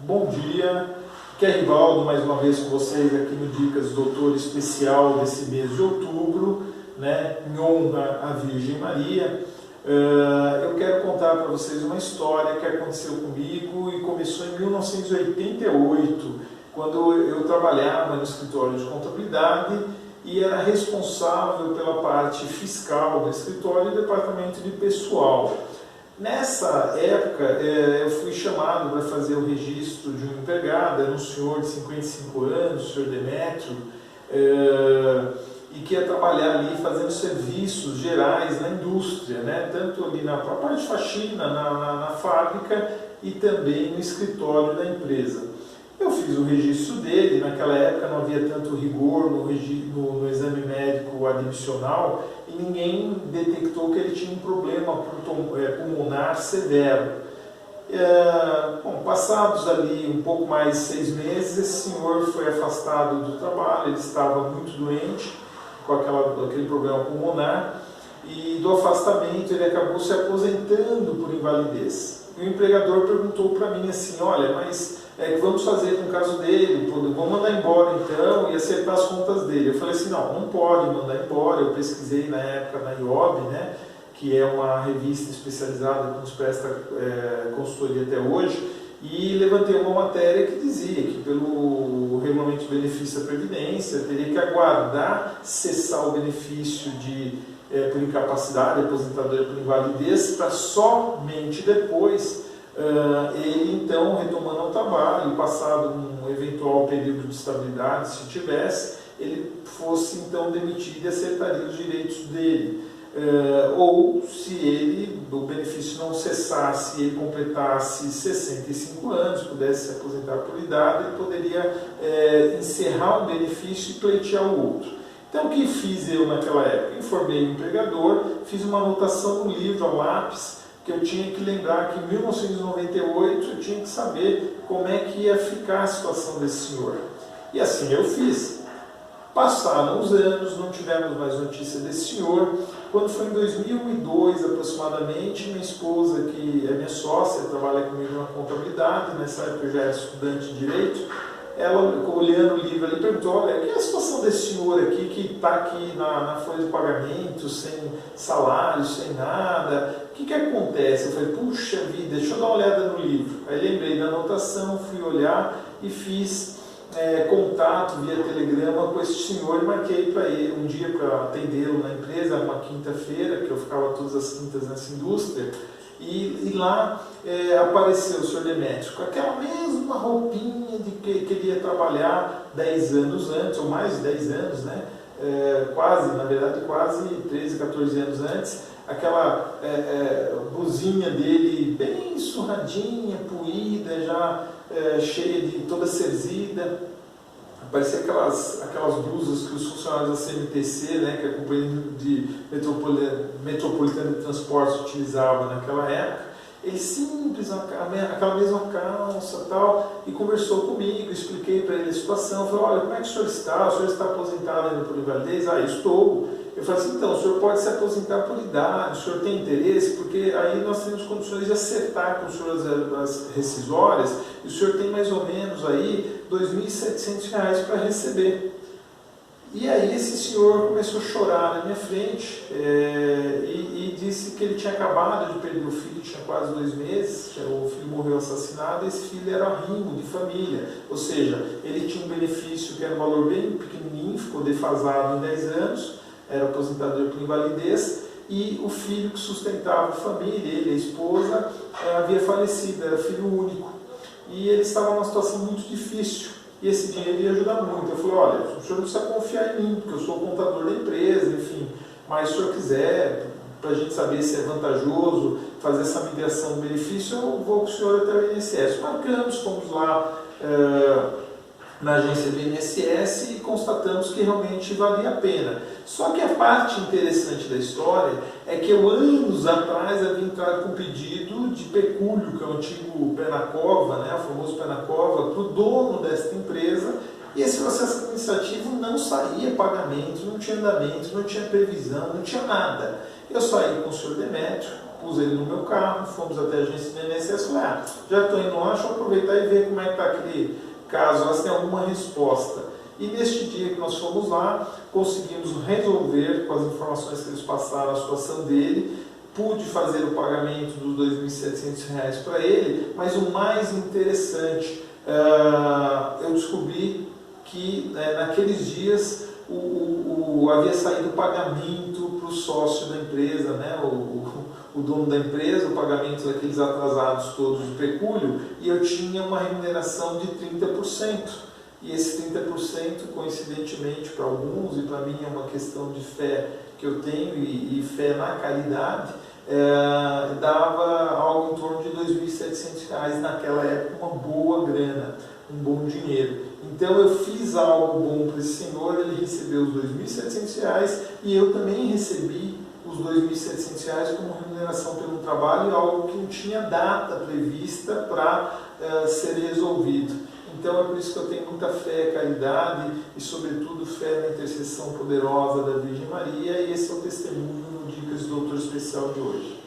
Bom dia, aqui é Rivaldo, mais uma vez com vocês aqui no Dicas Doutor Especial desse mês de outubro, né, em honra à Virgem Maria. Eu quero contar para vocês uma história que aconteceu comigo e começou em 1988, quando eu trabalhava no escritório de contabilidade e era responsável pela parte fiscal do escritório e departamento de pessoal. Nessa época, eu fui chamado para fazer o registro de um empregado, era um senhor de 55 anos, o senhor Demétrio, e que ia trabalhar ali fazendo serviços gerais na indústria, né? Tanto ali na parte de faxina, na fábrica e também no escritório da empresa. Eu fiz o registro dele, naquela época não havia tanto rigor no exame médico admissional e ninguém detectou que ele tinha um problema pulmonar severo. Passados ali um pouco mais de 6 meses, esse senhor foi afastado do trabalho, ele estava muito doente com aquele problema pulmonar e do afastamento ele acabou se aposentando por invalidez. E o empregador perguntou para mim assim, olha, mas o que vamos fazer com o caso dele? Vamos mandar embora então e acertar as contas dele. Eu falei assim, não pode mandar embora. Eu pesquisei na época na IOB, né, que é uma revista especializada que nos presta consultoria até hoje, e levantei uma matéria que dizia que pelo regulamento de benefício da Previdência teria que aguardar cessar o benefício por incapacidade, aposentadoria por invalidez, para somente depois ele então retomando ao trabalho, passado um eventual período de estabilidade, se tivesse, ele fosse então demitido e acertaria os direitos dele. Ou se o benefício não cessasse, ele completasse 65 anos, pudesse se aposentar por idade, ele poderia encerrar um benefício e pleitear o outro. Então o que fiz eu naquela época? Informei o empregador, fiz uma anotação no livro a lápis, que eu tinha que lembrar que em 1998 eu tinha que saber como é que ia ficar a situação desse senhor. E assim eu fiz. Passaram os anos, não tivemos mais notícia desse senhor. Quando foi em 2002 aproximadamente, minha esposa, que é minha sócia, trabalha comigo na contabilidade, nessa época eu já era estudante de Direito, ela, olhando o livro ali, perguntou, olha, que é a situação desse senhor aqui, que está aqui na folha de pagamento, sem salário, sem nada, o que acontece? Eu falei, puxa vida, deixa eu dar uma olhada no livro. Aí lembrei da anotação, fui olhar e fiz contato via telegrama com esse senhor e marquei para ele um dia para atendê-lo na empresa, uma quinta-feira, que eu ficava todas as quintas nessa indústria, e lá apareceu o senhor Demétrio com aquela mesma roupinha de que ele ia trabalhar 10 anos antes, ou mais de 10 anos, né? Na verdade quase 13, 14 anos antes, aquela blusinha dele bem surradinha, poída, já cheia de toda cerzida. Parecia aquelas blusas que os funcionários da CMTC, né, que é a Companhia Metropolitana de Transportes, utilizava naquela época. Ele simples, aquela mesma calça e tal, e conversou comigo, expliquei para ele a situação, falei, olha, como é que o senhor está? O senhor está aposentado ainda por invalidez? Estou. Eu falei assim, então, o senhor pode se aposentar por idade, o senhor tem interesse? Porque aí nós temos condições de acertar com o senhor as rescisórias, e o senhor tem mais ou menos aí R$ 2.700 para receber. E aí esse senhor começou a chorar na minha frente e disse que ele tinha acabado de perder o filho, tinha quase 2 meses, o filho morreu assassinado, e esse filho era arrimo de família, ou seja, ele tinha um benefício que era um valor bem pequenininho, ficou defasado em 10 anos, era aposentador por invalidez, e o filho que sustentava a família, ele e a esposa, havia falecido, era filho único, e ele estava numa situação muito difícil. E esse dinheiro ia ajudar muito. Eu falei, olha, o senhor não precisa confiar em mim, porque eu sou o contador da empresa, enfim. Mas se o senhor quiser, para a gente saber se é vantajoso fazer essa migração do benefício, eu vou com o senhor até o INSS. Marcamos, fomos lá na agência do INSS e constatamos que realmente valia a pena. Só que a parte interessante da história é que eu, anos atrás, havia entrado com um pedido de pecúlio, que é o antigo pé na cova, né, o famoso pé na cova, para o dono desta empresa, e esse processo administrativo não saía pagamento, não tinha andamento, não tinha previsão, não tinha nada. Eu saí com o senhor Demétrio, pus ele no meu carro, fomos até a agência do INSS, falei, já estou indo lá, deixa eu aproveitar e ver como é que está aquele caso, lá se tem alguma resposta. E neste dia que nós fomos lá, conseguimos resolver com as informações que eles passaram a situação dele, pude fazer o pagamento dos R$ 2.700 para ele, mas o mais interessante, eu descobri que naqueles dias havia saído o pagamento para o sócio da empresa, né, o dono da empresa, o pagamento daqueles atrasados todos de pecúlio, e eu tinha uma remuneração de 30%. E esse 30%, coincidentemente para alguns, e para mim é uma questão de fé que eu tenho e fé na caridade, dava algo em torno de R$ 2.700 naquela época, uma boa grana, um bom dinheiro. Então eu fiz algo bom para esse senhor, ele recebeu os R$ 2.700 e eu também recebi os R$ 2.700 como remuneração pelo trabalho, algo que não tinha data prevista para ser resolvido. Então é por isso que eu tenho muita fé, caridade e sobretudo fé na intercessão poderosa da Virgem Maria, e esse é o testemunho no Dicas do Doutor Especial de hoje.